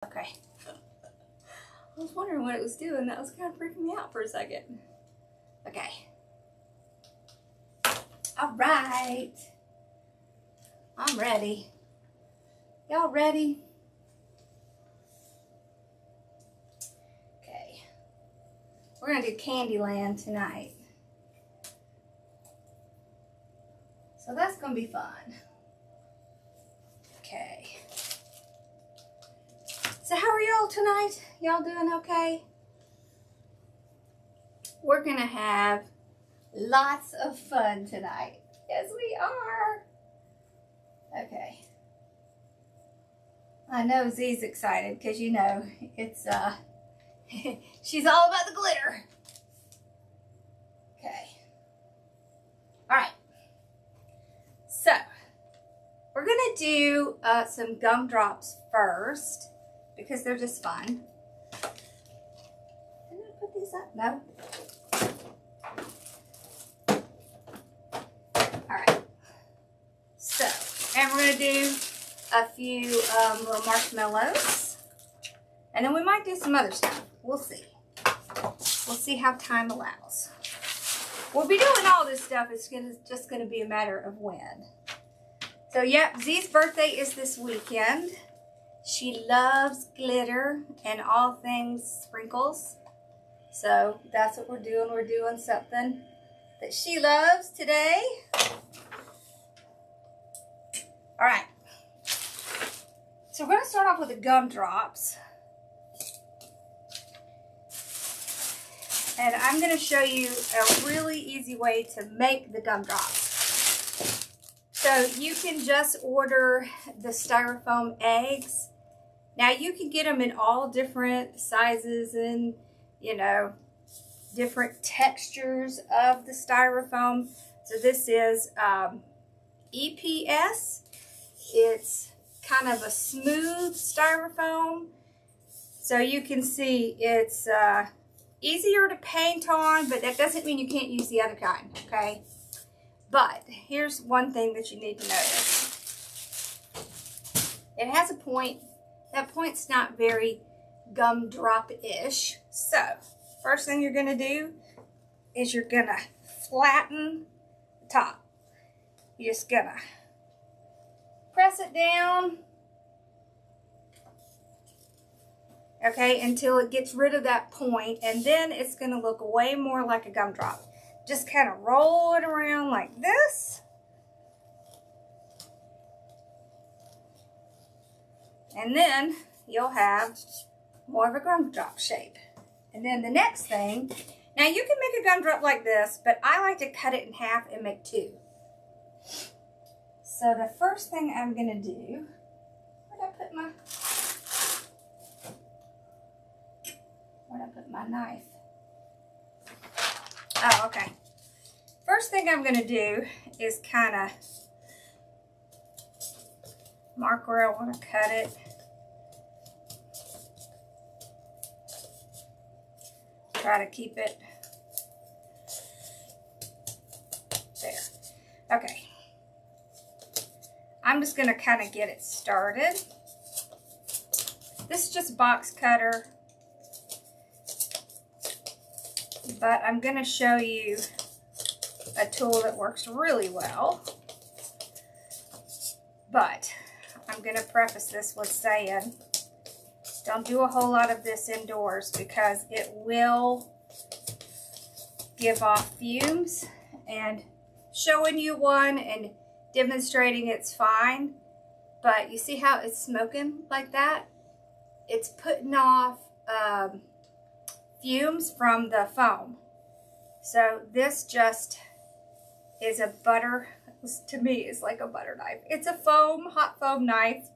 Okay. I was wondering what it was doing. That was kind of freaking me out for a second. Okay. All right. I'm ready. Y'all ready? Okay. We're going to do Candyland tonight. So that's going to be fun. Okay. So how are y'all tonight? Y'all doing okay? We're going to have lots of fun tonight. Yes, we are. Okay. I know Z's excited because, you know, it's, she's all about the glitter. Okay. All right. So, we're going to do some gumdrops first because they're just fun. Did I put these up? No. All right. So, and we're going to do a few little marshmallows. And then we might do some other stuff. We'll see. We'll see how time allows. We'll be doing all this stuff. It's just going to be a matter of when. So, yep, Z's birthday is this weekend. She loves glitter and all things sprinkles. So, that's what we're doing. We're doing something that she loves today. All right. So, we're going to start off with the gumdrops. And I'm going to show you a really easy way to make the gumdrops. So you can just order the styrofoam eggs. Now you can get them in all different sizes and, you know, different textures of the styrofoam. So this is EPS. It's kind of a smooth styrofoam. So you can see it's easier to paint on, but that doesn't mean you can't use the other kind, okay? But here's one thing that you need to notice. It has a point. That point's not very gumdrop-ish. So, first thing you're going to do is you're going to flatten the top. You're just going to press it down. Okay, until it gets rid of that point, and then it's going to look way more like a gumdrop. Just kind of roll it around like this. And then you'll have more of a gumdrop shape. And then the next thing, now you can make a gumdrop like this, but I like to cut it in half and make two. So the first thing I'm going to do, where'd I put my knife? Oh, okay. First thing I'm going to do is kind of mark where I want to cut it. Try to keep it there. Okay. I'm just going to kind of get it started. This is just a box cutter. But I'm going to show you a tool that works really well. But I'm going to preface this with saying, don't do a whole lot of this indoors because it will give off fumes. And showing you one and demonstrating it's fine. But you see how it's smoking like that? It's putting off fumes from the foam. So this just is a butter, to me it's like a butter knife. It's a hot foam knife,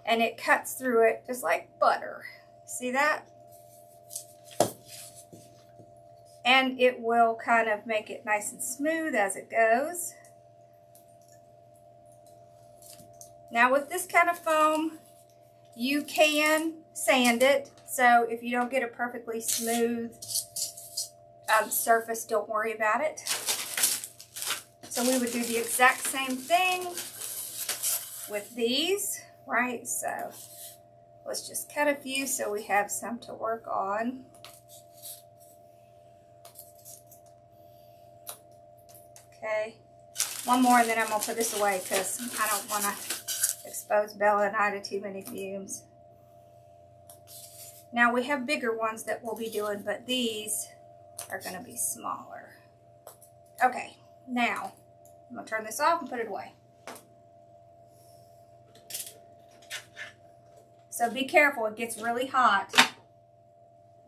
and it cuts through it just like butter. See that? And it will kind of make it nice and smooth as it goes. Now with this kind of foam, you can sand it. So if you don't get a perfectly smooth surface, don't worry about it. So we would do the exact same thing with these, right? So Let's just cut a few so we have some to work on. Okay, one more and then I'm going to put this away because I don't want to expose Bella and I to too many fumes. Now we have bigger ones that we'll be doing, but these are going to be smaller. Okay, now I'm going to turn this off and put it away. So be careful, it gets really hot,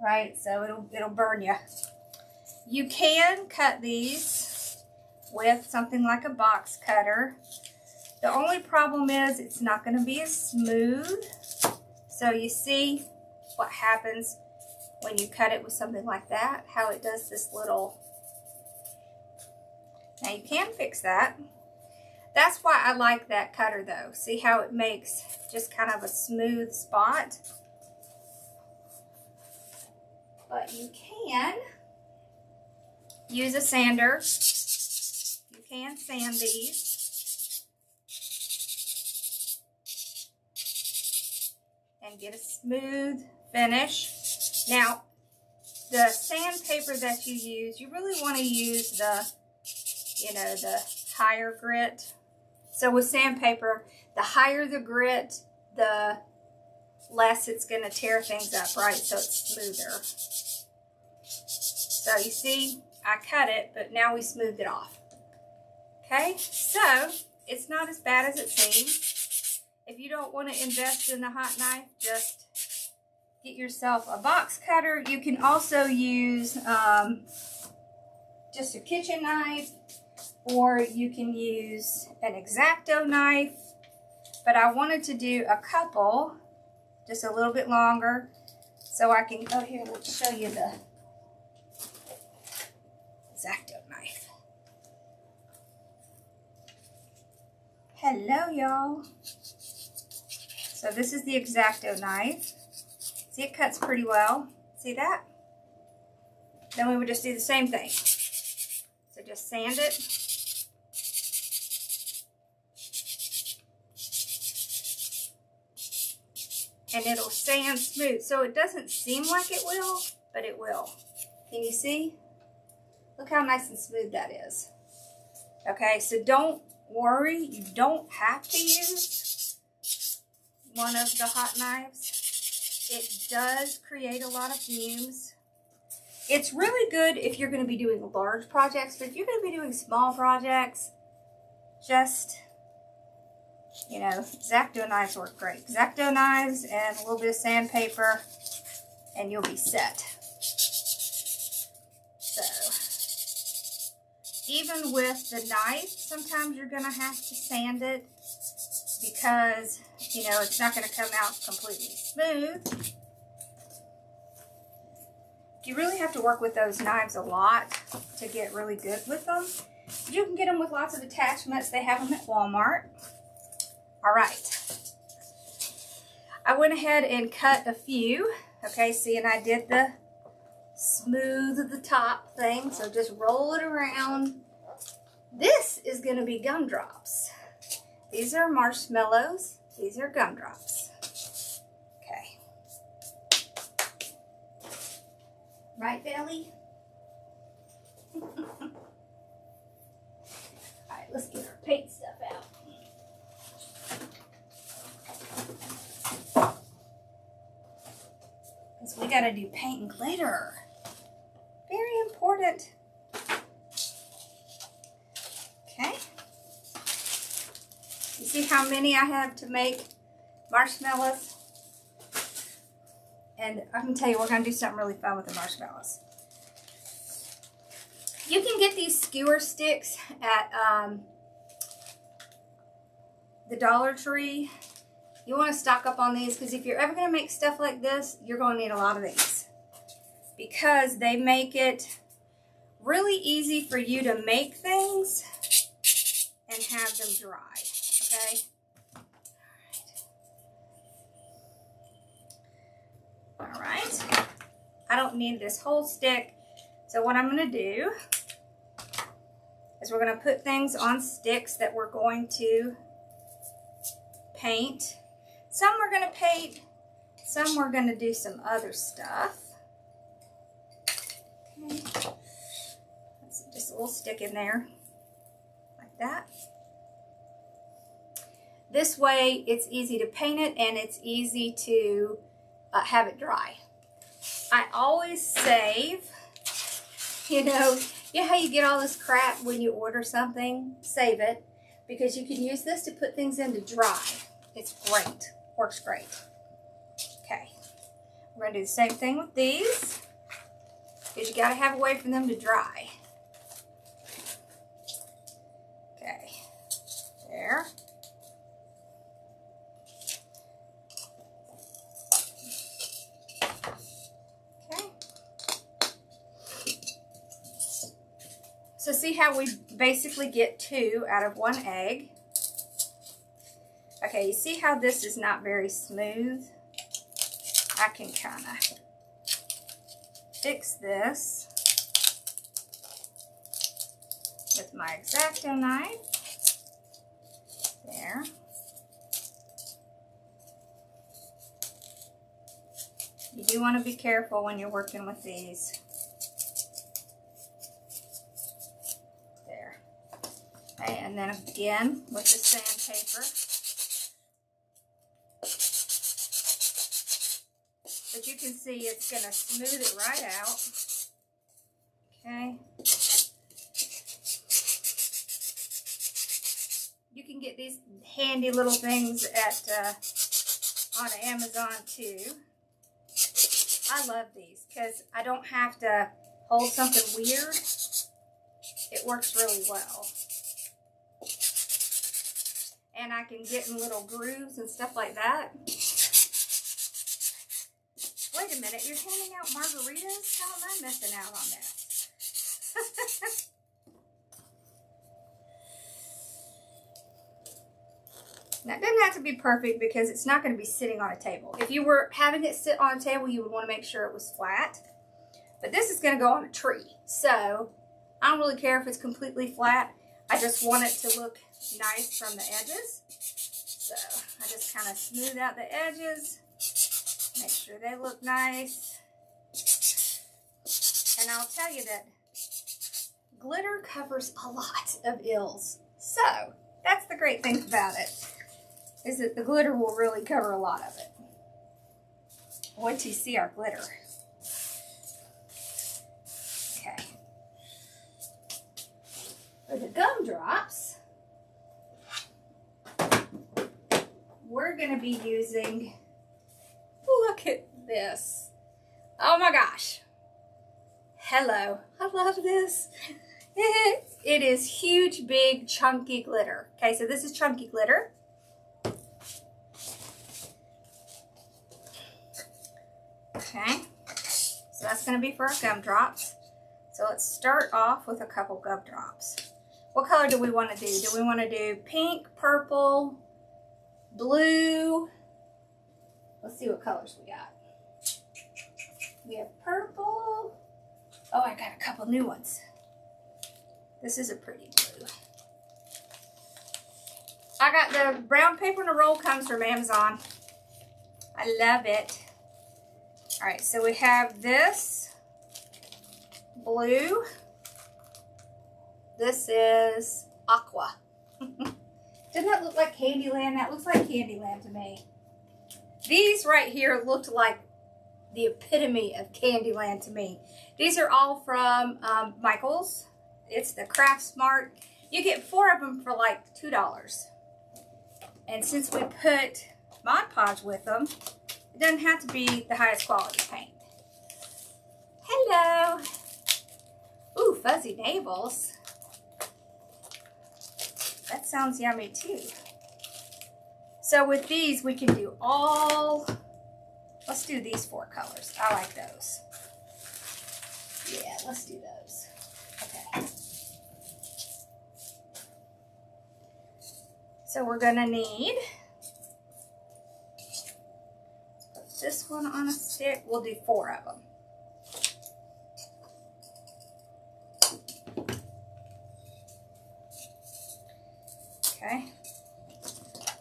right? So it'll burn you. You can cut these with something like a box cutter. The only problem is it's not going to be as smooth. So you see what happens when you cut it with something like that, how it does this little. Now you can fix that. That's why I like that cutter though. See how it makes just kind of a smooth spot? But you can use a sander. You can sand these and get a smooth finish. Now, the sandpaper that you use, you really want to use the, you know, the higher grit. So with sandpaper, the higher the grit, the less it's going to tear things up, right? So it's smoother. So you see, I cut it, but now we smoothed it off. Okay, so it's not as bad as it seems. If you don't want to invest in the hot knife, just get yourself a box cutter. You can also use just a kitchen knife, or you can use an X-Acto knife. But I wanted to do a couple, just a little bit longer, so I can go here and show you the X-Acto knife. Hello, y'all. So this is the X-Acto knife. See, it cuts pretty well. See that? Then we would just do the same thing. So just sand it. And it'll sand smooth. So it doesn't seem like it will, but it will. Can you see? Look how nice and smooth that is. Okay, so don't worry. You don't have to use one of the hot knives. It does create a lot of fumes. It's really good if you're going to be doing large projects, but if you're going to be doing small projects, just, you know, X-Acto knives work great. X-Acto knives and a little bit of sandpaper, and you'll be set. So, even with the knife, sometimes you're going to have to sand it because, you know, it's not going to come out completely smooth. You really have to work with those knives a lot to get really good with them. You can get them with lots of attachments. They have them at Walmart. All right. I went ahead and cut a few. Okay, see, and I did the smooth the top thing. So just roll it around. This is going to be gumdrops. These are marshmallows. These are gumdrops. Okay. Right, Belly? All right, let's get our paint stuff out. Because we got to do paint and glitter. Very important. Okay. You see how many I have to make marshmallows? And I can tell you, we're going to do something really fun with the marshmallows. You can get these skewer sticks at the Dollar Tree. You want to stock up on these because if you're ever going to make stuff like this, you're going to need a lot of these. Because they make it really easy for you to make things and have them dry. Okay? All right. I don't need this whole stick. So what I'm going to do is we're going to put things on sticks that we're going to paint. Some we're going to paint Some we're going to do some other stuff. Okay. That's just a little stick in there, like that. This way it's easy to paint it and it's easy to have it dry. I always save, you know how you get all this crap when you order something? Save it, because you can use this to put things in to dry. It's great. Works great. Okay. We're going to do the same thing with these, because you got to have a way for them to dry. Okay. There. So see how we basically get 2 out of 1 egg? Okay, you see how this is not very smooth? I can kind of fix this with my X-Acto knife. There. You do want to be careful when you're working with these. Okay, and then again with the sandpaper. But you can see it's going to smooth it right out. Okay. You can get these handy little things at on Amazon too. I love these because I don't have to hold something weird. It works really well. And I can get in little grooves and stuff like that. Wait a minute, you're handing out margaritas? How am I missing out on that? Now, it doesn't have to be perfect because it's not going to be sitting on a table. If you were having it sit on a table, you would want to make sure it was flat. But this is going to go on a tree. So, I don't really care if it's completely flat. I just want it to look nice from the edges. So I just kind of smooth out the edges, make sure they look nice. And I'll tell you that glitter covers a lot of ills. So that's the great thing about it, is that the glitter will really cover a lot of it. Wait till you see our glitter. Okay. For the gumdrops, we're going to be using, look at this. Oh my gosh. Hello. I love this. It is huge, big, chunky glitter. Okay, so this is chunky glitter. Okay, so that's going to be for our gumdrops. So let's start off with a couple gumdrops. What color do we want to do? Do we want to do pink, purple, blue? Let's see what colors we got. We have purple. Oh, I got a couple new ones. This is a pretty blue. I got the brown paper in a roll, comes from Amazon. I love it. All right, so we have this blue. This is aqua. Doesn't that look like Candyland? That looks like Candyland to me. These right here looked like the epitome of Candyland to me. These are all from Michael's. It's the Craft Smart. You get 4 of them for like $2. And since we put Mod Podge with them, it doesn't have to be the highest quality paint. Hello. Ooh, fuzzy navels. That sounds yummy too. So with these, we can do all, let's do these 4 colors. I like those. Yeah, let's do those. Okay. So we're gonna need, let's put this one on a stick. We'll do 4 of them. Okay.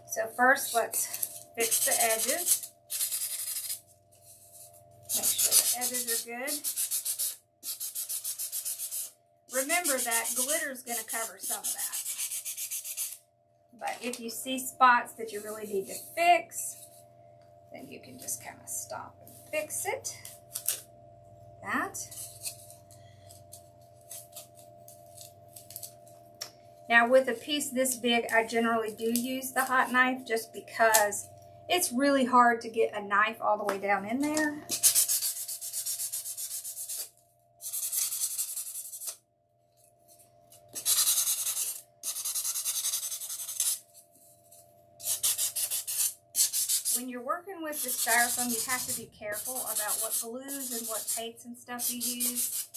So first, let's fix the edges. edges are good. Remember that glitter is going to cover some of that. But if you see spots that you really need to fix, then you can just kind of stop and fix it. That. Now with a piece this big, I generally do use the hot knife just because it's really hard to get a knife all the way down in there. When you're working with the styrofoam, you have to be careful about what glues and what paints and stuff you use.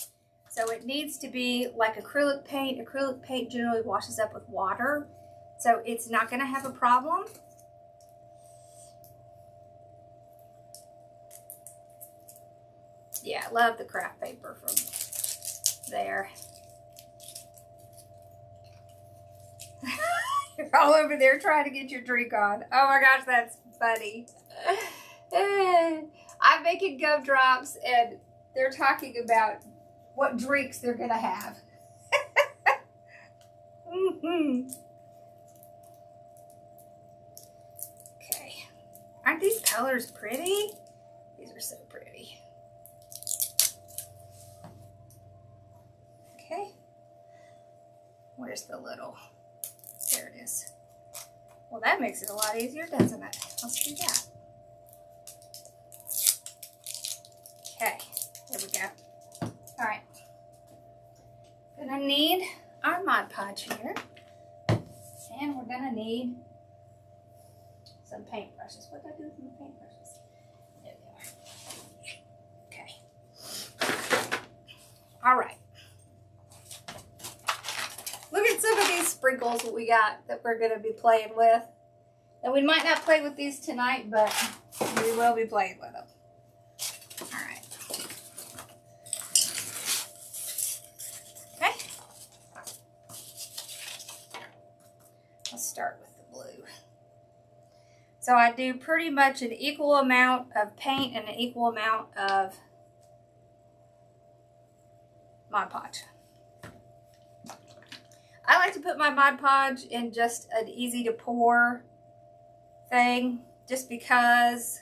So it needs to be like acrylic paint. Acrylic paint generally washes up with water, so it's not going to have a problem. Yeah, I love the craft paper from there. You're all over there trying to get your drink on. Oh my gosh, that's funny. I'm making gumdrops and they're talking about what drinks they're gonna have. Okay. Aren't these colors pretty? These are so pretty. Okay. Where's the little? There it is. Well, that makes it a lot easier, doesn't it? Let's do that. Okay, there we go. All right. Gonna need our Mod Podge here. And we're gonna need some paintbrushes. What did I do with my paintbrushes? There they are. Okay. All right. Look at some of these sprinkles that we got that we're going to be playing with. And we might not play with these tonight, but we will be playing with them. All right. Okay. Let's start with the blue. So I do pretty much an equal amount of paint and an equal amount of Mod Podge. I like to put my Mod Podge in just an easy to pour thing, just because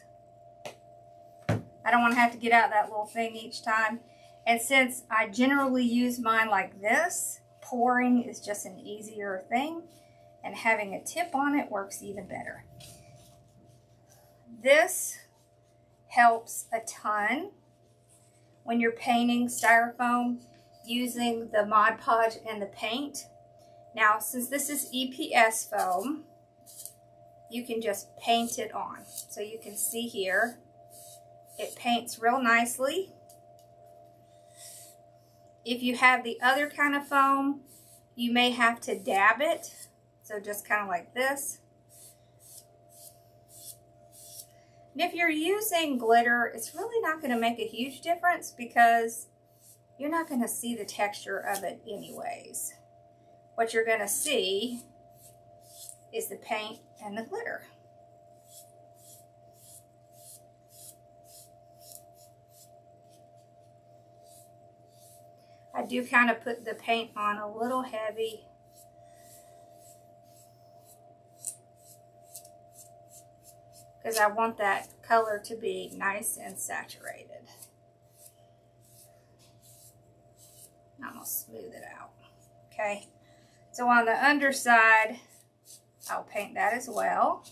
I don't want to have to get out that little thing each time. And since I generally use mine like this, pouring is just an easier thing, and having a tip on it works even better. This helps a ton when you're painting styrofoam using the Mod Podge and the paint. Now, since this is EPS foam, you can just paint it on. So you can see here, it paints real nicely. If you have the other kind of foam, you may have to dab it. So just kind of like this. And if you're using glitter, it's really not going to make a huge difference because you're not going to see the texture of it anyways. What you're going to see is the paint and the glitter. I do kind of put the paint on a little heavy. Because I want that color to be nice and saturated. I'm going to smooth it out. Okay. So on the underside, I'll paint that as well.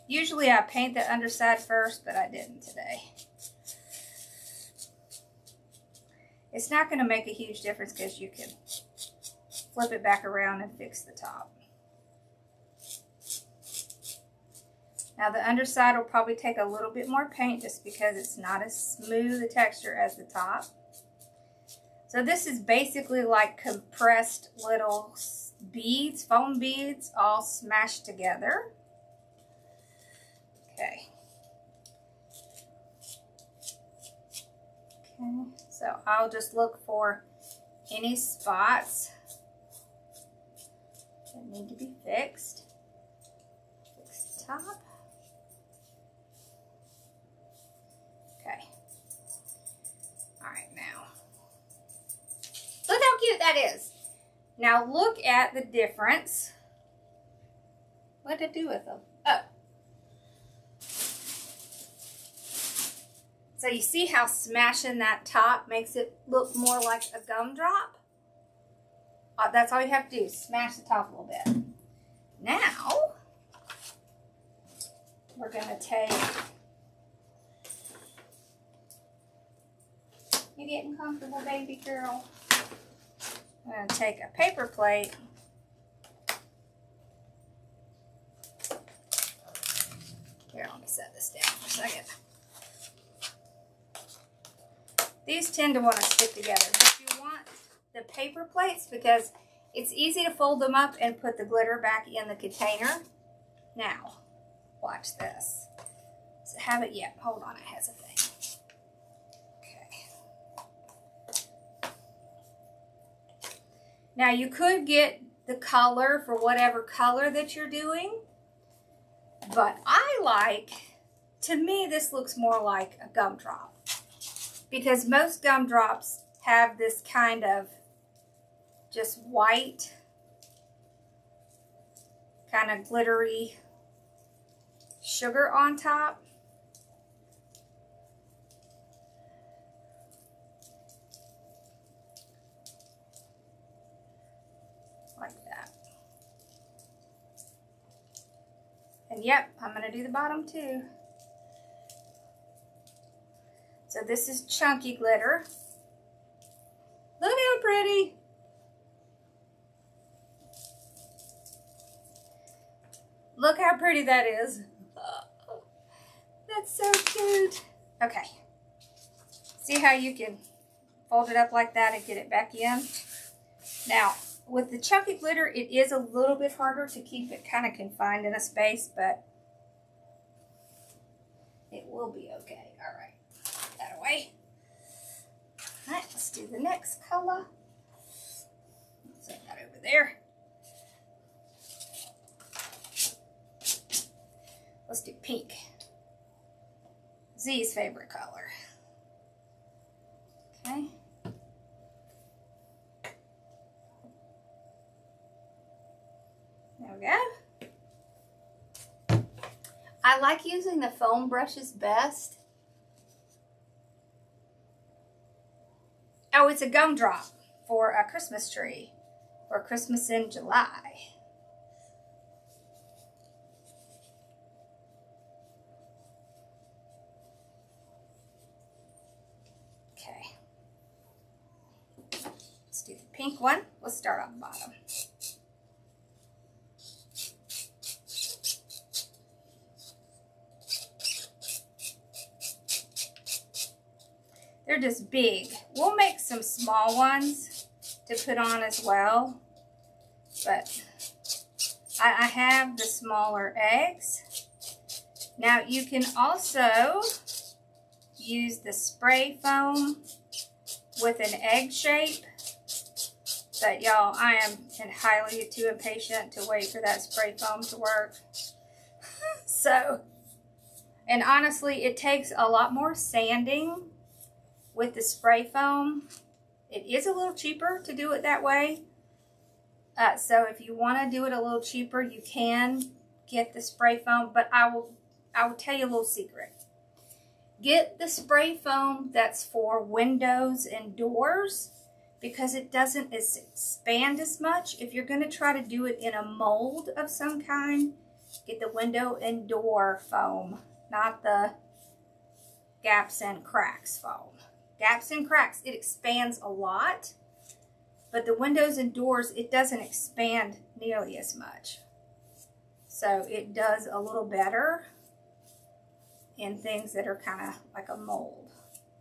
Usually I paint the underside first, but I didn't today. It's not going to make a huge difference because you can flip it back around and fix the top. Now the underside will probably take a little bit more paint just because it's not as smooth a texture as the top. So this is basically like compressed little beads, foam beads, all smashed together. Okay. Okay, so I'll just look for any spots that need to be fixed. Fix the top. that is. Now look at the difference. What did I do with them? Oh. So you see how smashing that top makes it look more like a gumdrop? That's all you have to do, smash the top a little bit. Now, we're going to take, you getting comfortable, baby girl? I'm going to take a paper plate. Here, let me set this down for a second. These tend to want to stick together, but you want the paper plates because it's easy to fold them up and put the glitter back in the container. Now, watch this. Does it have it yet? Hold on, it has a thing. Okay. Now, you could get the color for whatever color that you're doing, but I like, to me, this looks more like a gumdrop. Because most gumdrops have this kind of just white, kind of glittery sugar on top. Like that. And yep, I'm going to do the bottom too. So this is chunky glitter. Look how pretty. Look how pretty that is. Oh, that's so cute. Okay. See how you can fold it up like that and get it back in? Now, with the chunky glitter, it is a little bit harder to keep it kind of confined in a space, but it will be okay. All right. That away. All right, let's do the next color. Set that over there. Let's do pink. Z's favorite color. Okay. There we go. I like using the foam brushes best. Oh, it's a gumdrop for a Christmas tree or Christmas in July. Okay. Let's do the pink one. Let's start on the bottom. They're just big. We'll make some small ones to put on as well. But I have the smaller eggs. Now you can also use the spray foam with an egg shape. But y'all, I am highly too impatient to wait for that spray foam to work. So, and honestly, it takes a lot more sanding with the spray foam. It is a little cheaper to do it that way. So if you want to do it a little cheaper, you can get the spray foam, but I will tell you a little secret. Get the spray foam that's for windows and doors because it doesn't expand as much. If you're going to try to do it in a mold of some kind, get the window and door foam, not the gaps and cracks foam. Gaps and cracks, it expands a lot, but the windows and doors, it doesn't expand nearly as much. So it does a little better in things that are kind of like a mold.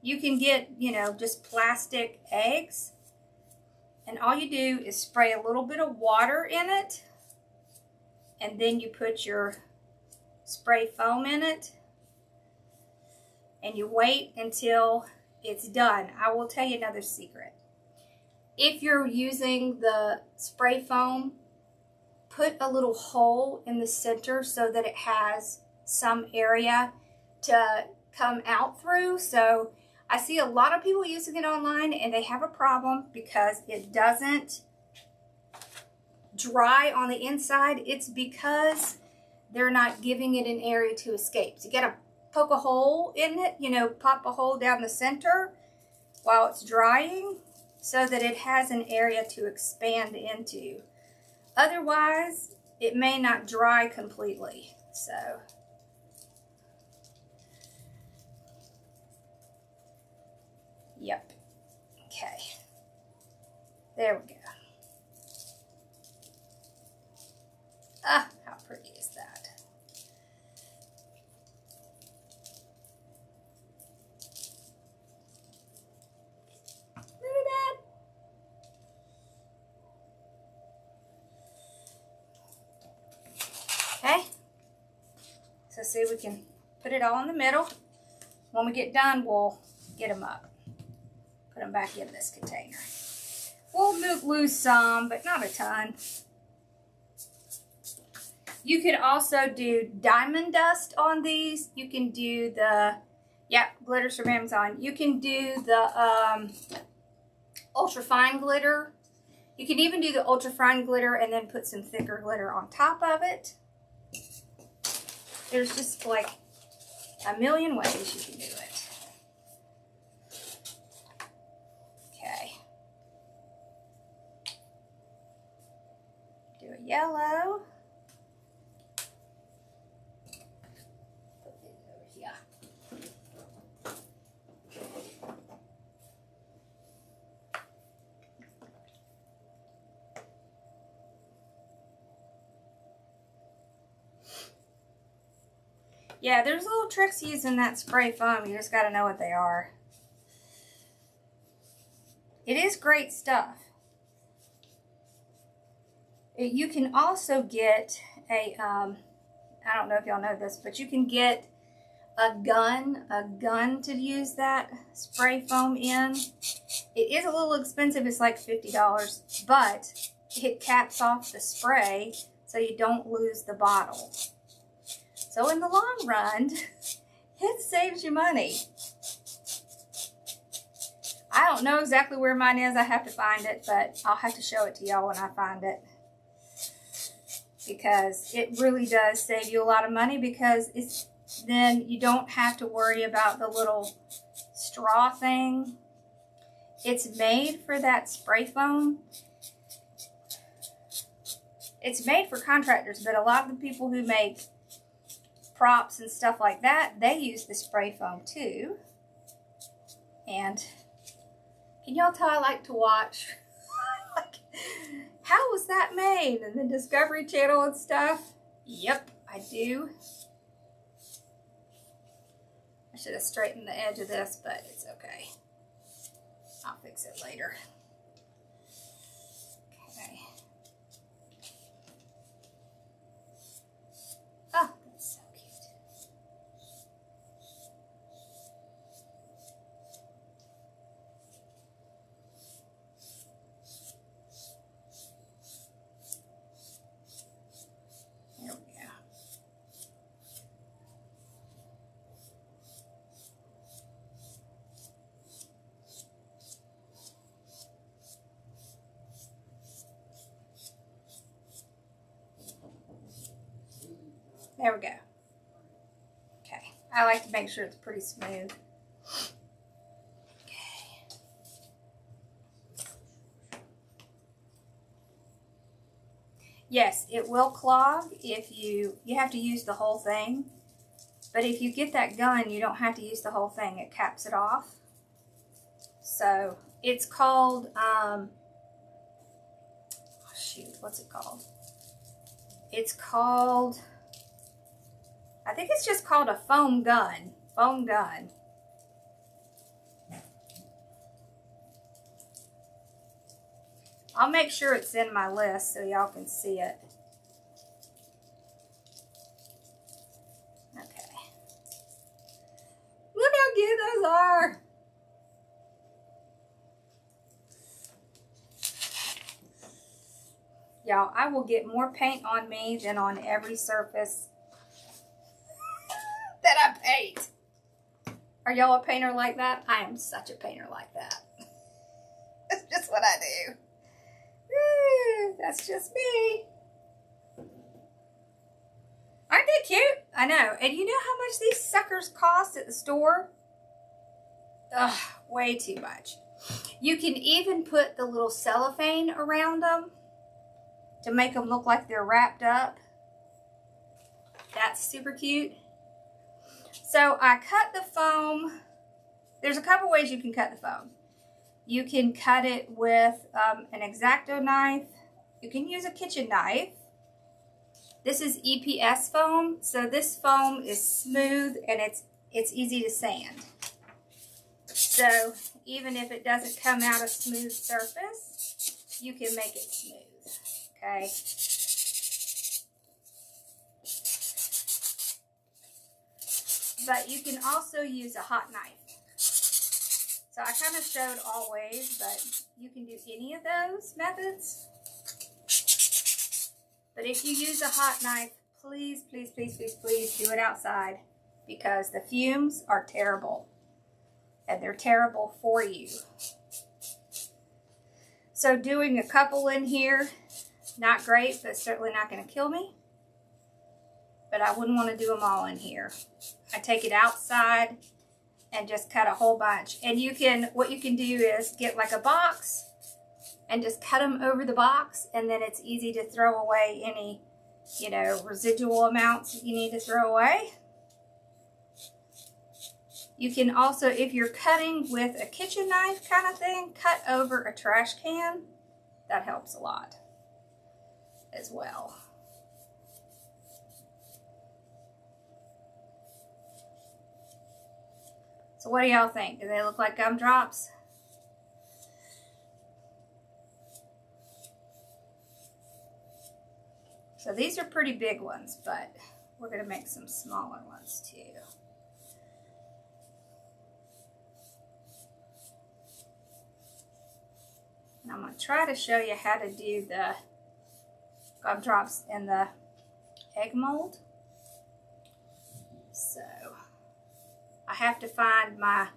You can get, you know, just plastic eggs, and all you do is spray a little bit of water in it, and then you put your spray foam in it, and you wait until it's done. I will tell you another secret. If you're using the spray foam, put a little hole in the center so that it has some area to come out through. So I see a lot of people using it online and they have a problem because it doesn't dry on the inside. It's because they're not giving it an area to escape. So you gotta poke a hole in it, you know, pop a hole down the center while it's drying so that it has an area to expand into. Otherwise, it may not dry completely. So, yep. Okay. There we go. Ah, how pretty is that? Look at that. Okay. So see, we can put it all in the middle. When we get done, we'll get them up. Put them back in this container. We'll lose some, but not a ton. You can also do diamond dust on these. You can do the, glitters from Amazon. You can do the ultra fine glitter. You can even do the ultra fine glitter and then put some thicker glitter on top of it. There's just like a million ways you can do it. Okay. Do a yellow. Yeah, there's little tricks using that spray foam. You just got to know what they are. It is great stuff. You can also get a, I don't know if y'all know this, but you can get a gun to use that spray foam in. It is a little expensive. It's like $50, but it caps off the spray so you don't lose the bottle. So in the long run, it saves you money. I don't know exactly where mine is. I have to find it, but I'll have to show it to y'all when I find it. Because it really does save you a lot of money, because then you don't have to worry about the little straw thing. It's made for that spray foam. It's made for contractors, but a lot of the people who make props and stuff like that, they use the spray foam too. And can y'all tell I like to watch? Like, how was that made? And the Discovery Channel and stuff. Yep, I do. I should have straightened the edge of this, but it's okay. I'll fix it later. Okay. Oh, that's so cute. There we go. There we go. Okay. I like to make sure it's pretty smooth. Okay. Yes, it will clog if you have to use the whole thing. But if you get that gun, you don't have to use the whole thing. It caps it off. So it's called, oh shoot, what's it called? It's called, I think it's just called a foam gun. Foam gun. I'll make sure it's in my list so y'all can see it. Okay. Look how cute those are. Y'all, I will get more paint on me than on every surface that I paint. Are y'all a painter like that? I am such a painter like that. That's just what I do. Woo, that's just me. Aren't they cute? I know. And you know how much these suckers cost at the store? Ugh, way too much. You can even put the little cellophane around them to make them look like they're wrapped up. That's super cute. So I cut the foam. There's a couple ways you can cut the foam. You can cut it with an X-Acto knife. You can use a kitchen knife. This is EPS foam, so this foam is smooth and it's easy to sand. So even if it doesn't come out a smooth surface, you can make it smooth, okay? But you can also use a hot knife. So I kind of showed all ways, but you can do any of those methods. But if you use a hot knife, please, please, please, please, please do it outside, because the fumes are terrible. And they're terrible for you. So doing a couple in here, not great, but certainly not going to kill me. But I wouldn't want to do them all in here. I take it outside and just cut a whole bunch. And you can, what you can do is get like a box and just cut them over the box, and then it's easy to throw away any, you know, residual amounts that you need to throw away. You can also, if you're cutting with a kitchen knife kind of thing, cut over a trash can. That helps a lot as well. So what do y'all think? Do they look like gumdrops? So these are pretty big ones, but we're going to make some smaller ones too. And I'm going to try to show you how to do the gumdrops in the egg mold. So I have to find my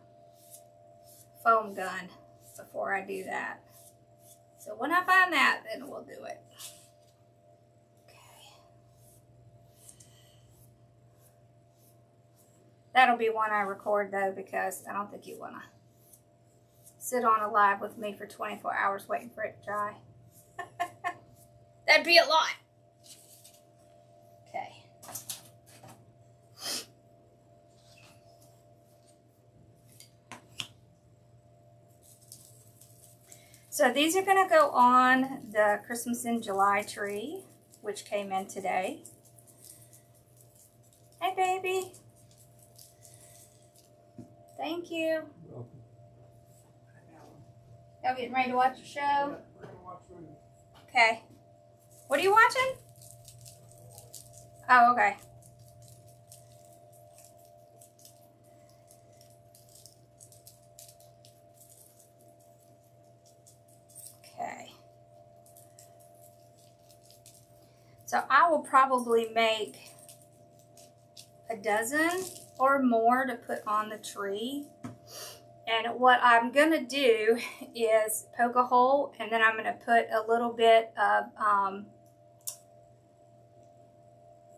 foam gun before I do that. So when I find that, then we'll do it. That'll be one I record though, because I don't think you want to sit on a live with me for 24 hours waiting for it to dry. That'd be a lot. Okay. So these are going to go on the Christmas in July tree, which came in today. Hey, baby. Thank you. You're welcome. Y'all getting ready to watch a show? Okay. What are you watching? Oh, okay. Okay. So I will probably make a dozen or more to put on the tree. And what I'm going to do is poke a hole, and then I'm going to put a little bit of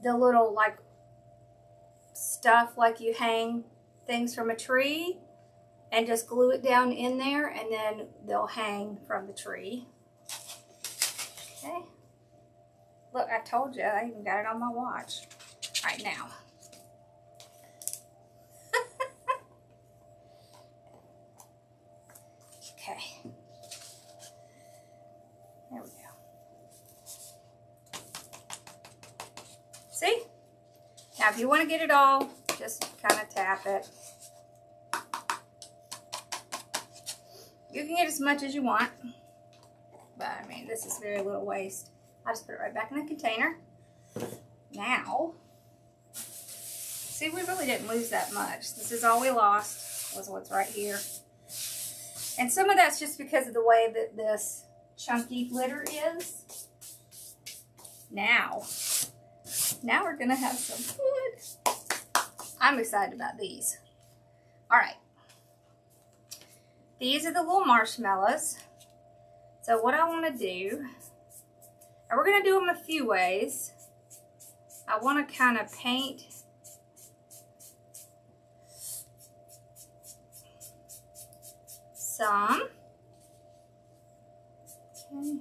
the little like stuff like you hang things from a tree, and just glue it down in there, and then they'll hang from the tree. Okay. Look, I told you, I even got it on my watch right now. Okay, there we go. See? Now if you want to get it all, just kind of tap it. You can get as much as you want, but I mean, this is very little waste. I'll just put it right back in the container. Now, see, we really didn't lose that much. This is all we lost, was what's right here. And some of that's just because of the way that this chunky glitter is. Now we're going to have some fun. I'm excited about these. All right. These are the little marshmallows. So what I want to do, and we're going to do them a few ways. I want to kind of paint some. Okay.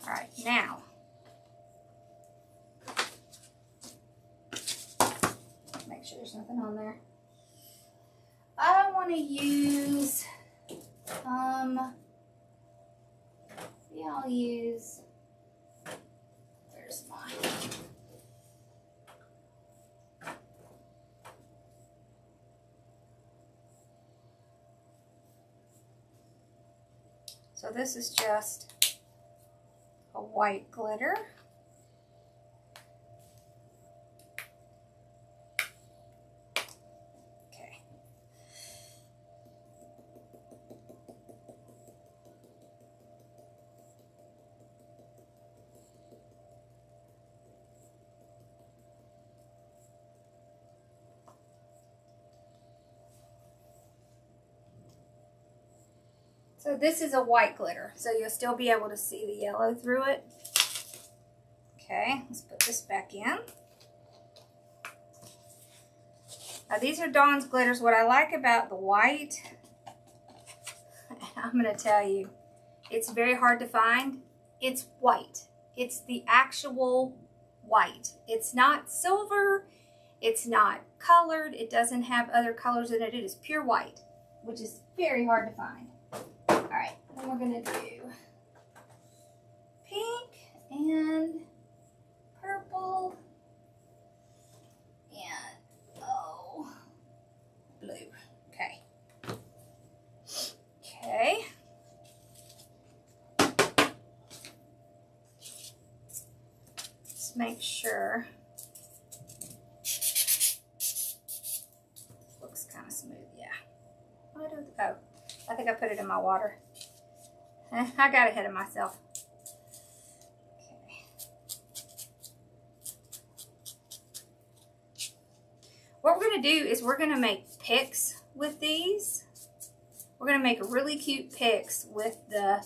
All right, now make sure there's nothing on there. I want to use yeah, I'll use, where's mine? So this is just a white glitter. Okay. So this is a white glitter, so you'll still be able to see the yellow through it. Okay, let's put this back in. Now these are Dawn's glitters. What I like about the white, I'm going to tell you, it's very hard to find. It's white. It's the actual white. It's not silver. It's not colored. It doesn't have other colors in it. It is pure white, which is very hard to find. All right, then we're going to do pink and purple and, oh, blue. Okay. Okay. Let's make sure. Looks kind of smooth, yeah. Oh, I think I put it in my water. I got ahead of myself. Okay. What we're going to do is we're going to make picks with these. We're going to make really cute picks with the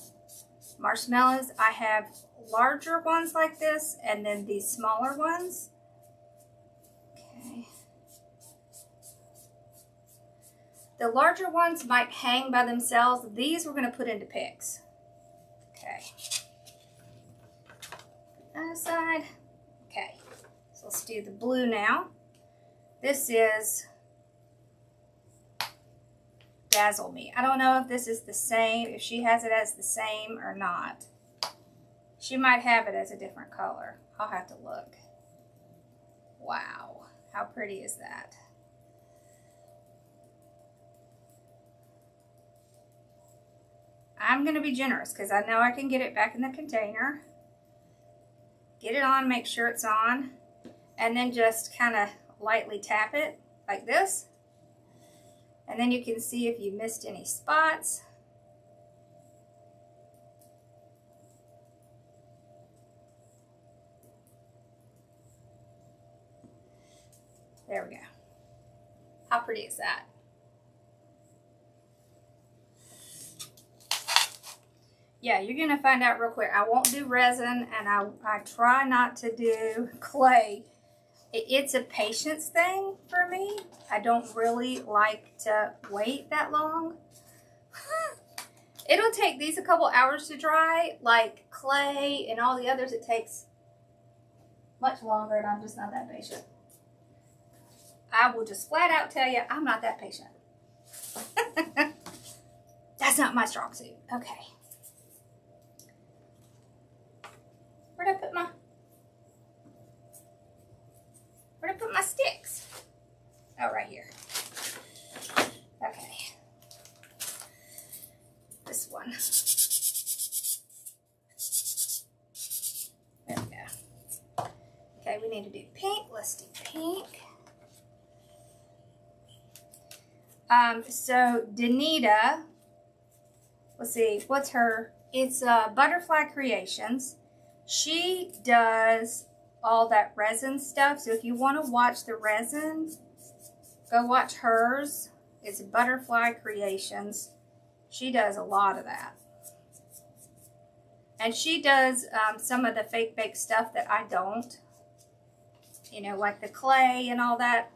marshmallows. I have larger ones like this and then these smaller ones. Okay. The larger ones might hang by themselves. These we're going to put into picks. Okay. That aside. Okay. So let's do the blue now. This is Dazzle Me. I don't know if this is the same, if she has it as the same or not. She might have it as a different color. I'll have to look. Wow. How pretty is that? I'm going to be generous because I know I can get it back in the container. Get it on, make sure it's on, and then just kind of lightly tap it like this. And then you can see if you missed any spots. There we go. How pretty is that? Yeah, you're going to find out real quick. I won't do resin, and I try not to do clay. It's a patience thing for me. I don't really like to wait that long. It'll take these a couple hours to dry, like clay and all the others. It takes much longer, and I'm just not that patient. I will just flat out tell you, I'm not that patient. That's not my strong suit. Okay. Where'd I put my sticks? Oh, right here. Okay. This one. There we go. Okay, we need to do pink. Let's do pink. So Danita, let's see, what's her? It's Butterfly Creations. She does all that resin stuff. So if you want to watch the resin, go watch hers. It's Butterfly Creations. She does a lot of that. And she does some of the fake bake stuff that I don't. You know, like the clay and all that.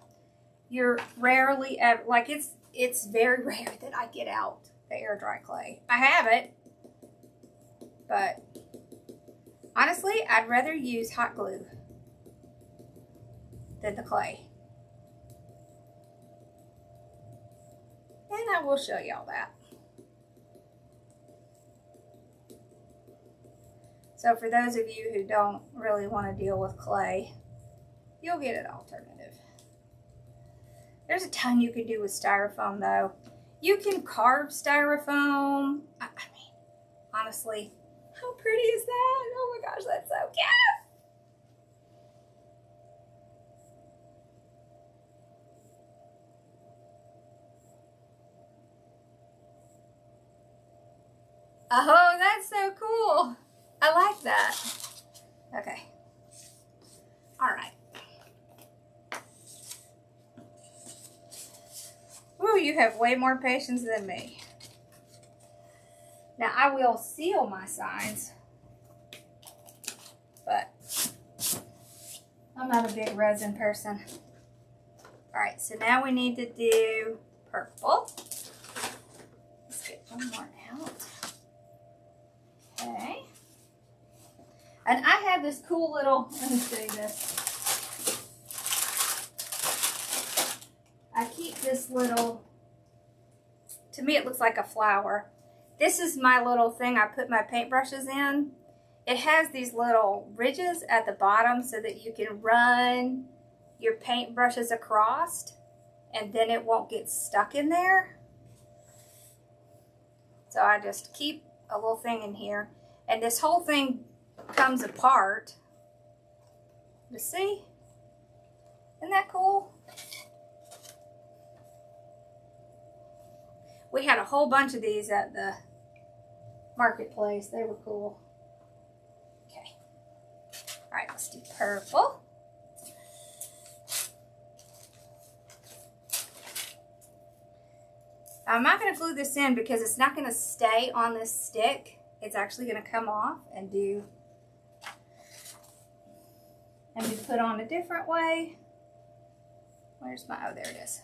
You're rarely ever, like it's very rare that I get out the air dry clay. I have it, but honestly, I'd rather use hot glue than the clay. And I will show y'all that. So for those of you who don't really want to deal with clay, you'll get an alternative. There's a ton you can do with styrofoam though. You can carve styrofoam. I mean, honestly, how pretty is that? Oh my gosh, that's so cute. Oh, that's so cool. I like that. Okay. All right. Ooh, you have way more patience than me. Now, I will seal my signs, but I'm not a big resin person. All right, so now we need to do purple. Let's get one more out. Okay. And I have this cool little, let me show you this. I keep this little, to me it looks like a flower. This is my little thing I put my paintbrushes in. It has these little ridges at the bottom so that you can run your paintbrushes across and then it won't get stuck in there. So I just keep a little thing in here. And this whole thing comes apart. You see? Isn't that cool? We had a whole bunch of these at the marketplace. They were cool. Okay. All right, let's do purple. I'm not going to glue this in because it's not going to stay on this stick. It's actually going to come off and be put on a different way. Where's my, oh, there it is.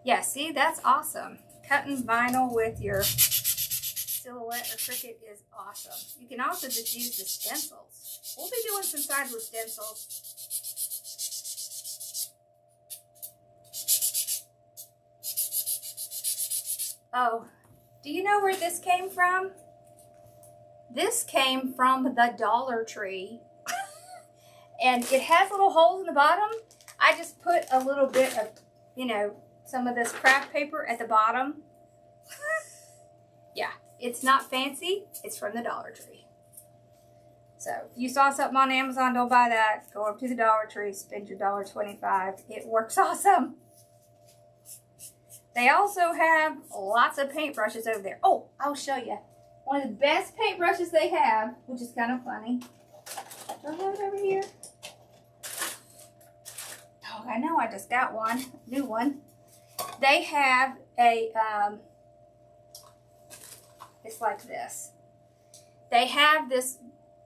Yeah, see, that's awesome. Cutting vinyl with your silhouette or Cricut is awesome. You can also just use the stencils. We'll be doing some sides with stencils. Oh, do you know where this came from? This came from the Dollar Tree. And it has little holes in the bottom. I just put a little bit of, you know, some of this craft paper at the bottom. Yeah, it's not fancy. It's from the Dollar Tree. So if you saw something on Amazon, don't buy that. Go up to the Dollar Tree, spend your $1.25. It works awesome. They also have lots of paintbrushes over there. Oh, I'll show you. One of the best paintbrushes they have, which is kind of funny. Do I have it over here? Oh, I know, I just got one. New one. They have a, it's like this. They have this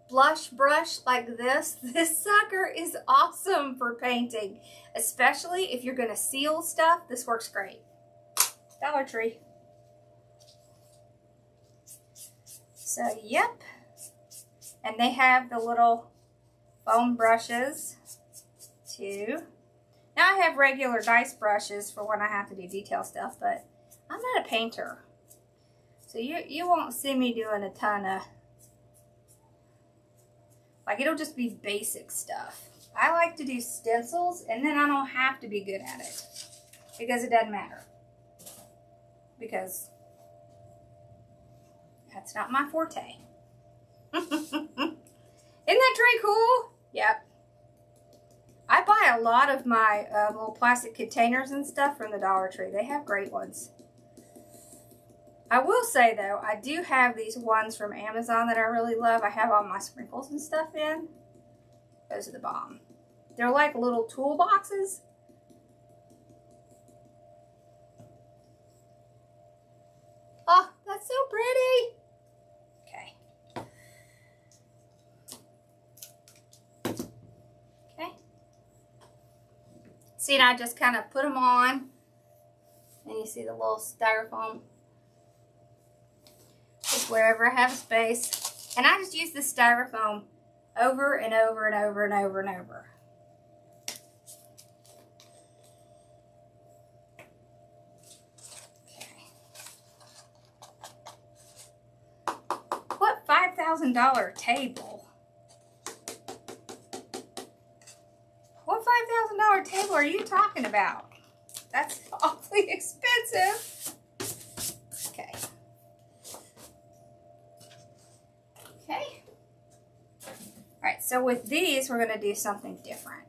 blush brush like this. This sucker is awesome for painting, especially if you're going to seal stuff. This works great. Dollar Tree. So, yep. And they have the little foam brushes, too. Now, I have regular dice brushes for when I have to do detail stuff, but I'm not a painter. So, you won't see me doing a ton of, like, it'll just be basic stuff. I like to do stencils, and then I don't have to be good at it, because it doesn't matter. Because that's not my forte. Isn't that tray cool? Yep. buy a lot of my little plastic containers and stuff from the Dollar Tree. They have great ones. I will say though, I do have these ones from Amazon that I really love. I have all my sprinkles and stuff in. Those are the bomb. They're like little toolboxes. Oh, that's so pretty. Okay. See, and I just kind of put them on. And you see the little styrofoam. Just wherever I have a space. And I just use the styrofoam over and over and over and over and over. What $5,000 table? What $5,000 table are you talking about? That's awfully expensive. Okay. Okay. All right, so with these, we're going to do something different.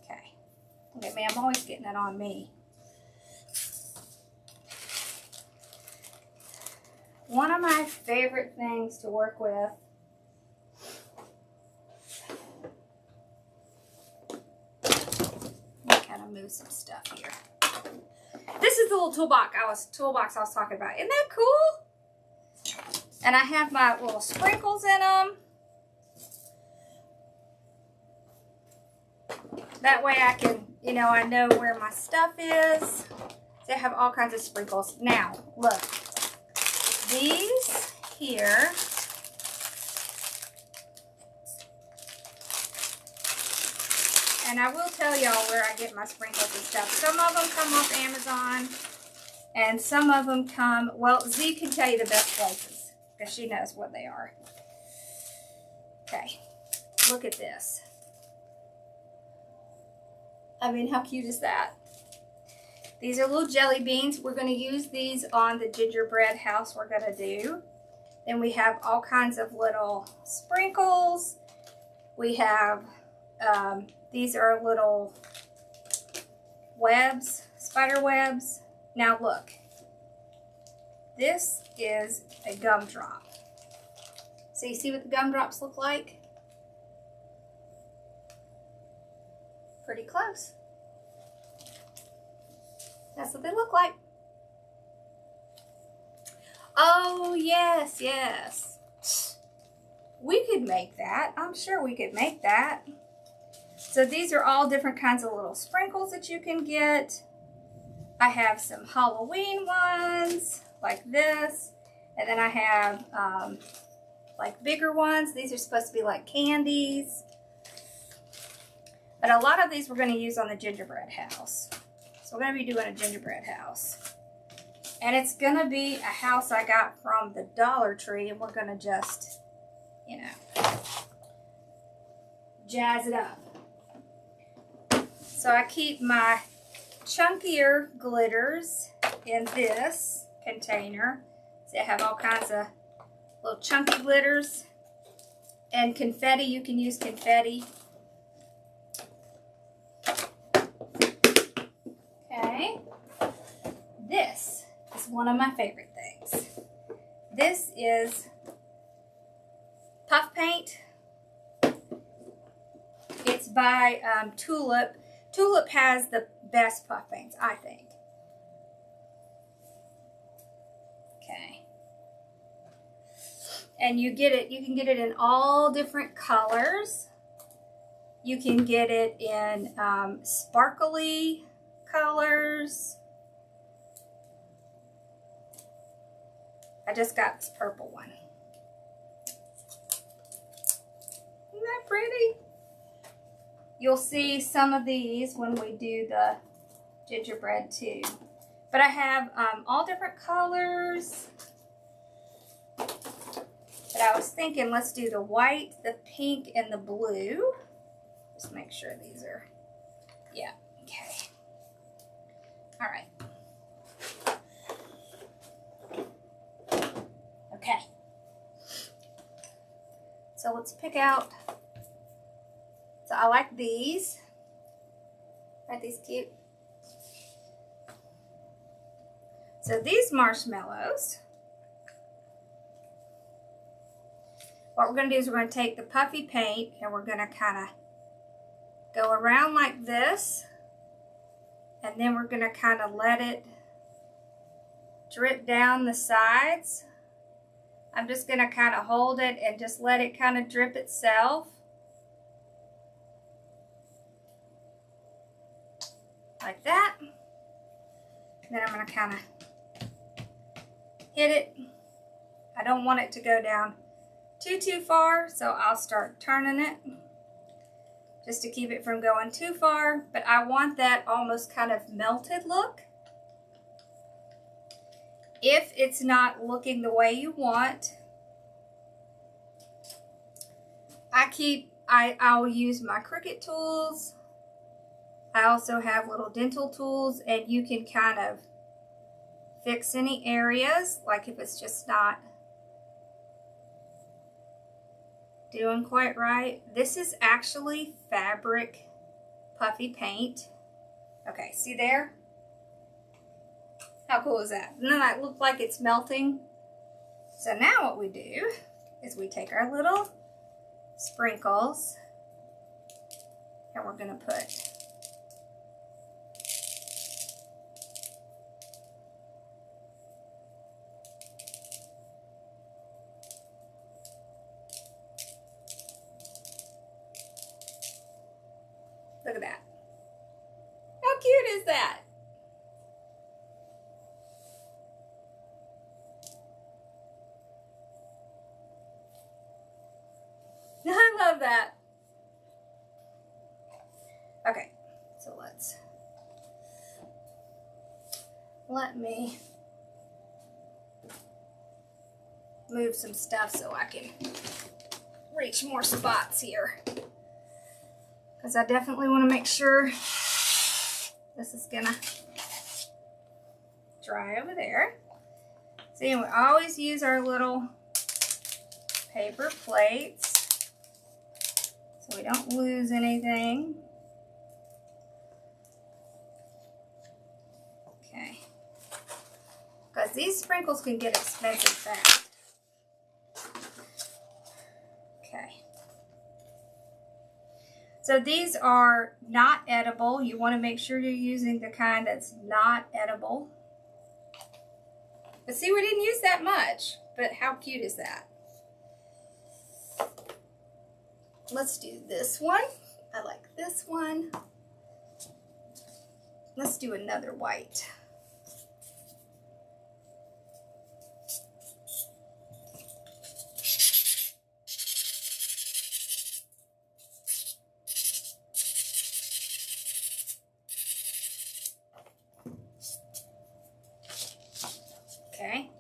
Okay. Look at me, I'm always getting it on me. One of my favorite things to work with kind of move some stuff here. This is the little toolbox I was talking about. Isn't that cool? And I have my little sprinkles in them. That way I can, you know, I know where my stuff is. They have all kinds of sprinkles. Now, look. These here and I will tell y'all where I get my sprinkles and stuff. Some of them come off Amazon and some of them come, well, Z can tell you the best places because she knows what they are. Okay, look at this. I mean, how cute is that? These are little jelly beans. We're going to use these on the gingerbread house we're going to do. Then we have all kinds of little sprinkles. We have, these are little webs, spider webs. Now look, this is a gumdrop. So you see what the gumdrops look like? Pretty close. That's what they look like. Oh, yes, yes. We could make that. I'm sure we could make that. So these are all different kinds of little sprinkles that you can get. I have some Halloween ones like this. And then I have like bigger ones. These are supposed to be like candies. But a lot of these we're going to use on the gingerbread house. So we're going to be doing a gingerbread house. And it's going to be a house I got from the Dollar Tree. And we're going to just, you know, jazz it up. So I keep my chunkier glitters in this container. So I have all kinds of little chunky glitters. And confetti, you can use confetti. Okay, this is one of my favorite things. This is puff paint. It's by Tulip. Tulip has the best puff paints, I think. Okay. And you get it, you can get it in all different colors. You can get it in sparkly colors. I just got this purple one. Isn't that pretty? You'll see some of these when we do the gingerbread too. But I have all different colors. But I was thinking let's do the white, the pink, and the blue. Just make sure these are, yeah, okay. All right. So let's pick out, So I like these. Aren't these cute? So these marshmallows, what we're going to do is we're going to take the puffy paint and we're going to kind of go around like this, and then we're going to kind of let it drip down the sides. I'm just going to kind of hold it and just let it kind of drip itself. Like that. Then I'm going to kind of hit it. I don't want it to go down too far, so I'll start turning it just to keep it from going too far, but I want that almost kind of melted look. If it's not looking the way you want, I'll use my Cricut tools. I also have little dental tools, and you can kind of fix any areas, like if it's just not doing quite right. This is actually fabric puffy paint. Okay, see there? How cool is that? Doesn't that look like it's melting? So now what we do is we take our little sprinkles and we're gonna put look at that. How cute is that? I love that. Okay, so let me move some stuff so I can reach more spots here. Because I definitely want to make sure this is gonna dry over there. See, we always use our little paper plates so we don't lose anything. Okay. Because these sprinkles can get expensive fast. Okay. So these are not edible. You want to make sure you're using the kind that's not edible. But see, we didn't use that much, but how cute is that? Let's do this one. I like this one. Let's do another white. Okay.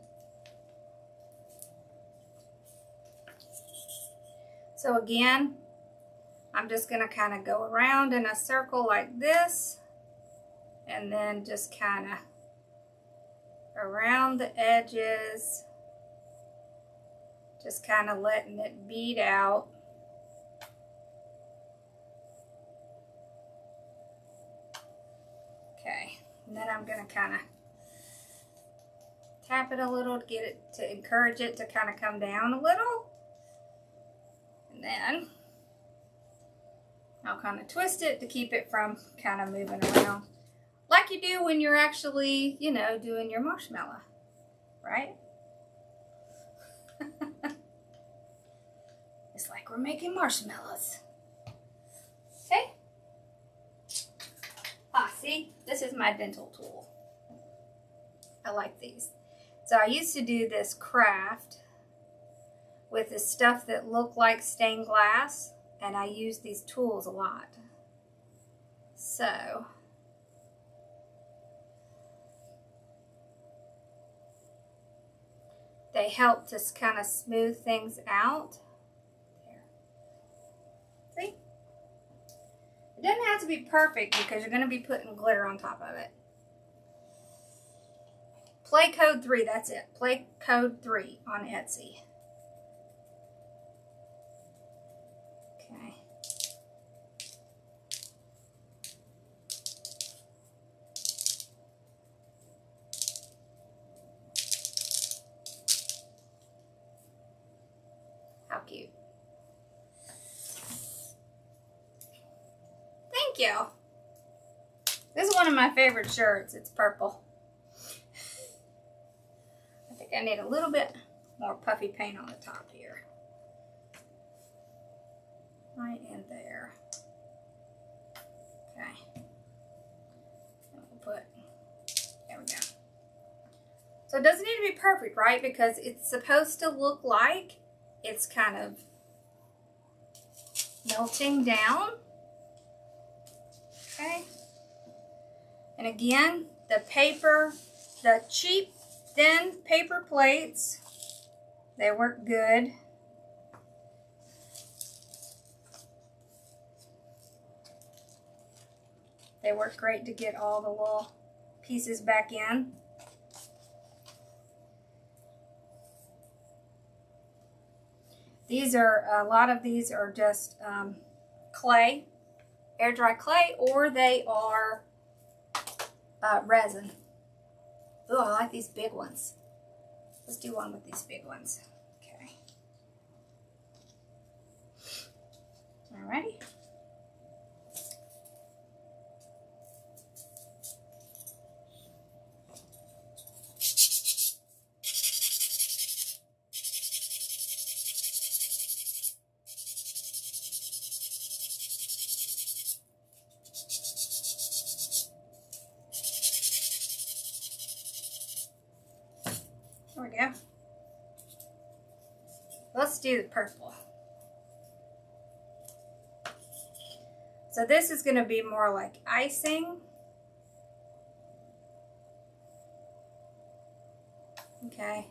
So again, I'm just going to kind of go around in a circle like this, and then just kind of around the edges, just kind of letting it bead out. Okay, and then I'm going to kind of tap it a little to get it, to encourage it to kind of come down a little. And then I'll kind of twist it to keep it from kind of moving around. Like you do when you're actually, you know, doing your marshmallow, right? It's like we're making marshmallows. Okay? Ah, see? This is my dental tool. I like these. So I used to do this craft with the stuff that looked like stained glass, and I use these tools a lot. So they help to kind of smooth things out. There. See? It doesn't have to be perfect because you're going to be putting glitter on top of it. Play code 3, that's it. Play code 3 on Etsy. Okay. you. This is one of my favorite shirts. It's purple. I think I need a little bit more puffy paint on the top here. Right in there. Okay. And we'll put, there we go. So it doesn't need to be perfect, right? Because it's supposed to look like it's kind of melting down. Okay. And again, the paper, the cheap, thin paper plates, they work good. They work great to get all the little pieces back in. These are, a lot of these are just clay, air dry clay, or they are resin. Oh, I like these big ones. Let's do one with these big ones. Okay. Alrighty. There we go. Let's do the purple. So this is going to be more like icing. Okay.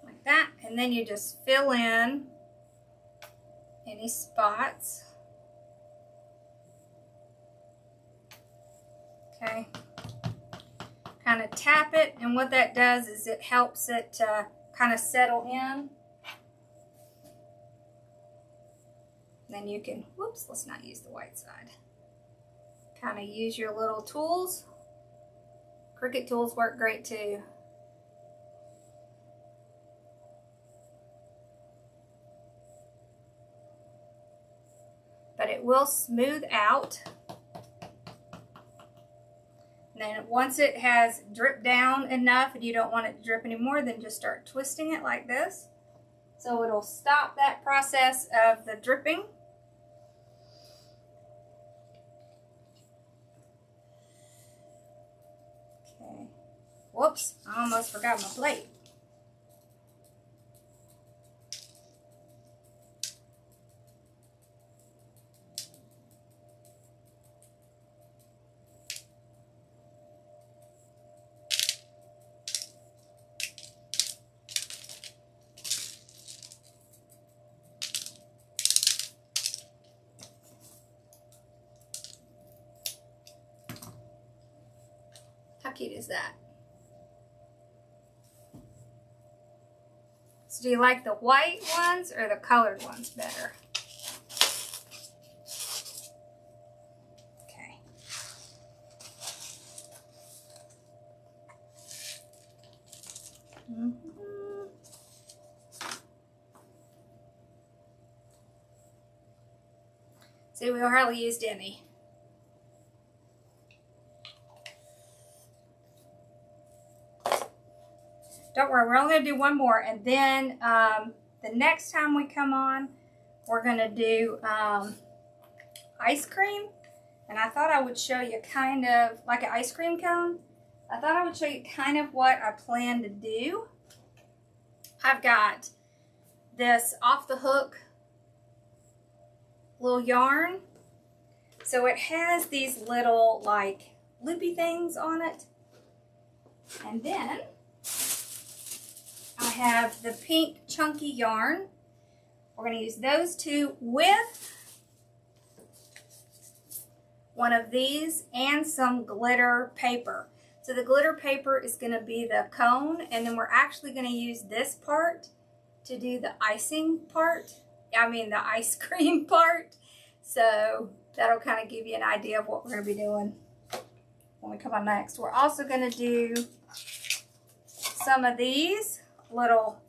Like that. And then you just fill in any spots. Okay. Kind of tap it, and what that does is it helps it kind of settle in. Then you can, whoops, let's not use the white side. Kind of use your little tools. Cricut tools work great too. But it will smooth out. And then once it has dripped down enough and you don't want it to drip anymore, then just start twisting it like this. So it'll stop that process of the dripping. Okay. Whoops, I almost forgot my plate. How cute is that? So do you like the white ones or the colored ones better? Okay. See, we hardly used any. Don't worry, we're only going to do one more, and then the next time we come on, we're going to do ice cream. And I thought I would show you kind of like an ice cream cone. I thought I would show you kind of what I plan to do. I've got this off the hook little yarn. So it has these little like loopy things on it. And then I have the pink chunky yarn. We're going to use those two with one of these and some glitter paper. So the glitter paper is going to be the cone, and then we're actually going to use this part to do the icing part. I mean the ice cream part. So that'll kind of give you an idea of what we're going to be doing when we come on next. We're also going to do some of these little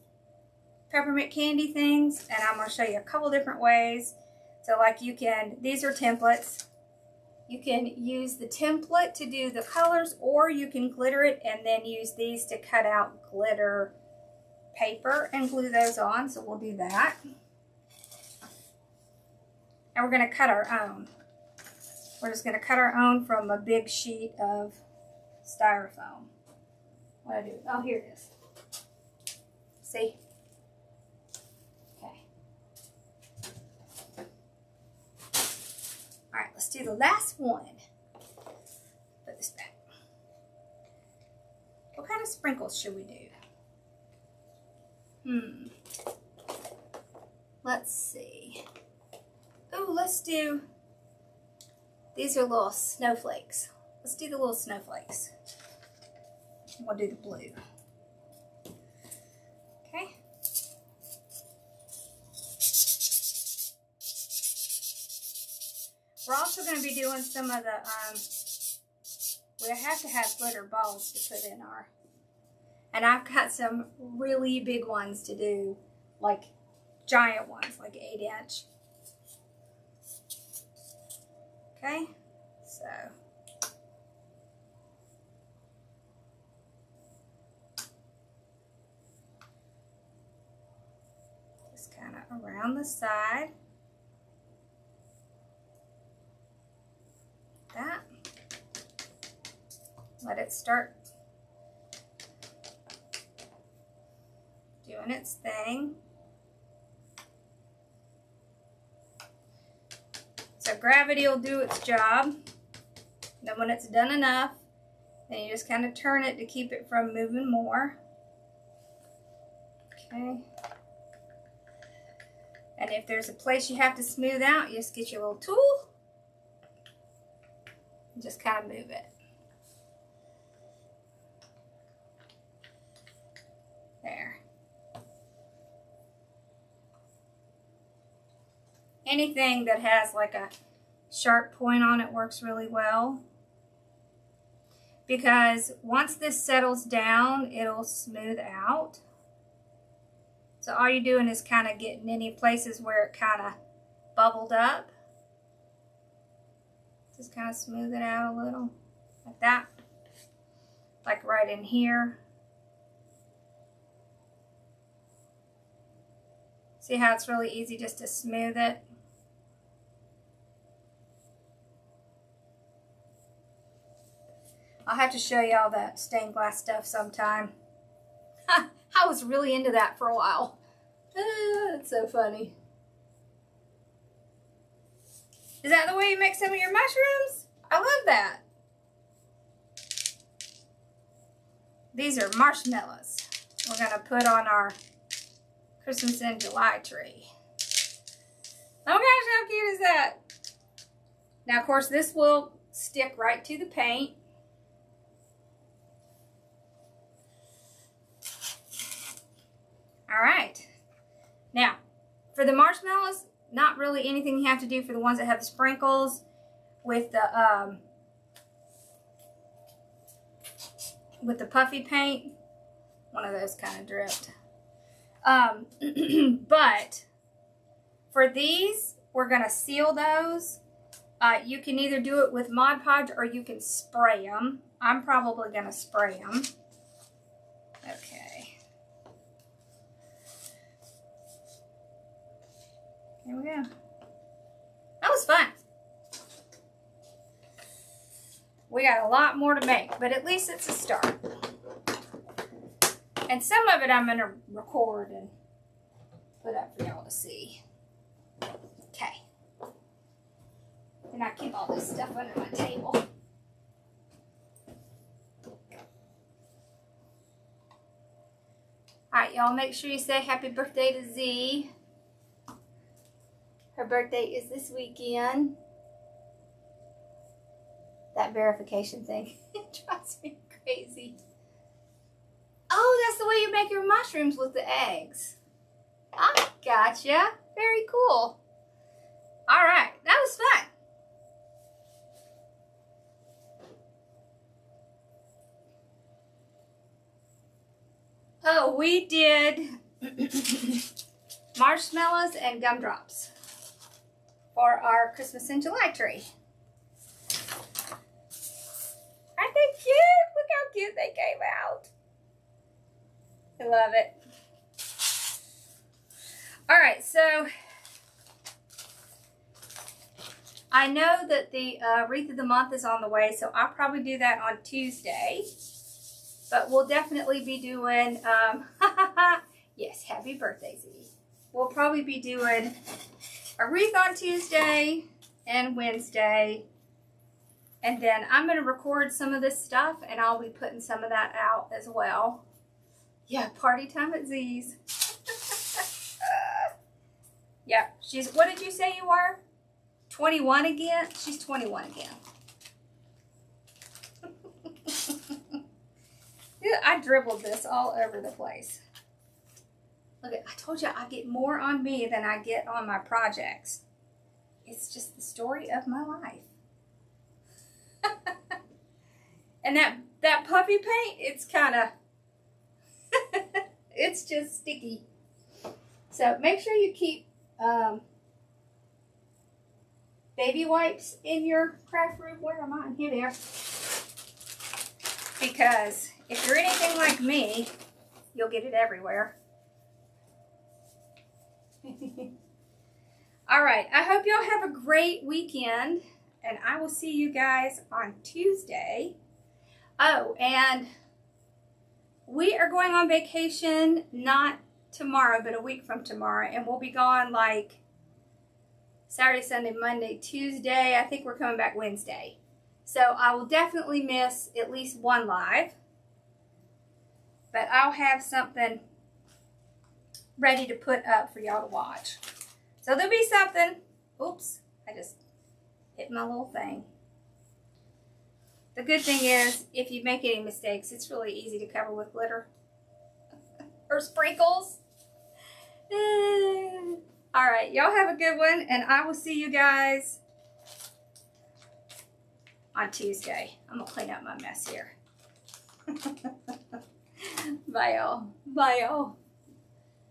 peppermint candy things, and I'm going to show you a couple different ways. So like these are templates. You can use the template to do the colors, or you can glitter it and then use these to cut out glitter paper and glue those on. So we'll do that. And we're going to cut our own. We're just going to cut our own from a big sheet of styrofoam. What do I do? Oh, here it is. See? Okay. All right, let's do the last one. Put this back. What kind of sprinkles should we do? Let's see. Oh, let's do, these are little snowflakes. Let's do the little snowflakes. We'll do the blue. Okay. We're also going to be doing some of the, we have to have glitter balls to put in our, and I've got some really big ones to do, like giant ones, like 8-inch. Okay, so just kind of around the side. That. Let it start doing its thing. So gravity will do its job. Then when it's done enough, then you just kind of turn it to keep it from moving more. Okay. And if there's a place you have to smooth out, you just get your little tool and just kind of move it. There. Anything that has like a sharp point on it works really well, because once this settles down, it'll smooth out. So all you're doing is kind of getting any places where it kind of bubbled up. Just kind of smooth it out a little, like that. Like right in here. See how it's really easy just to smooth it? I'll have to show you all that stained glass stuff sometime. I was really into that for a while. It's so funny. Is that the way you make some of your mushrooms? I love that. These are marshmallows we're going to put on our Christmas in July tree. Oh gosh, how cute is that? Now, of course, this will stick right to the paint. All right. Now, for the marshmallows, not really anything you have to do for the ones that have the sprinkles. With the Puffy paint, one of those kind of dripped. But for these, we're going to seal those. You can either do it with Mod Podge or you can spray them. I'm probably going to spray them. Okay. Here we go. That was fun. We got a lot more to make, but at least it's a start. And some of it I'm going to record and put up for y'all to see. Okay. And I keep all this stuff under my table. Alright, y'all, make sure you say happy birthday to Z. Her birthday is this weekend. That verification thing, it drives me crazy. Oh, that's the way you make your mushrooms with the eggs. I gotcha. Very cool. All right, that was fun. Oh, we did marshmallows and gumdrops for our Christmas in July tree. Aren't they cute? Look how cute they came out. I love it. All right, so I know that the Wreath of the Month is on the way, so I'll probably do that on Tuesday. But we'll definitely be doing, yes, happy birthday, Z. We'll probably be doing a wreath on Tuesday and Wednesday. And then I'm going to record some of this stuff, and I'll be putting some of that out as well. Yeah, party time at Z's. Yeah, what did you say you were? 21 again? She's 21 again. Yeah, I dribbled this all over the place. Look, I told you I get more on me than I get on my projects. It's just the story of my life. And that puffy paint, it's kind of, it's just sticky. So make sure you keep baby wipes in your craft room. Where am I? Here they are. Because if you're anything like me, you'll get it everywhere. All right, I hope y'all have a great weekend, and I will see you guys on Tuesday. Oh, and we are going on vacation, not tomorrow, but a week from tomorrow, and we'll be gone like Saturday, Sunday, Monday, Tuesday. I think we're coming back Wednesday. So I will definitely miss at least one live, but I'll have something ready to put up for y'all to watch. So there'll be something. Oops, I just hit my little thing. The good thing is, if you make any mistakes, it's really easy to cover with glitter or sprinkles. All right, y'all have a good one, and I will see you guys on Tuesday. I'm gonna clean up my mess here. Bye, y'all. Bye, y'all.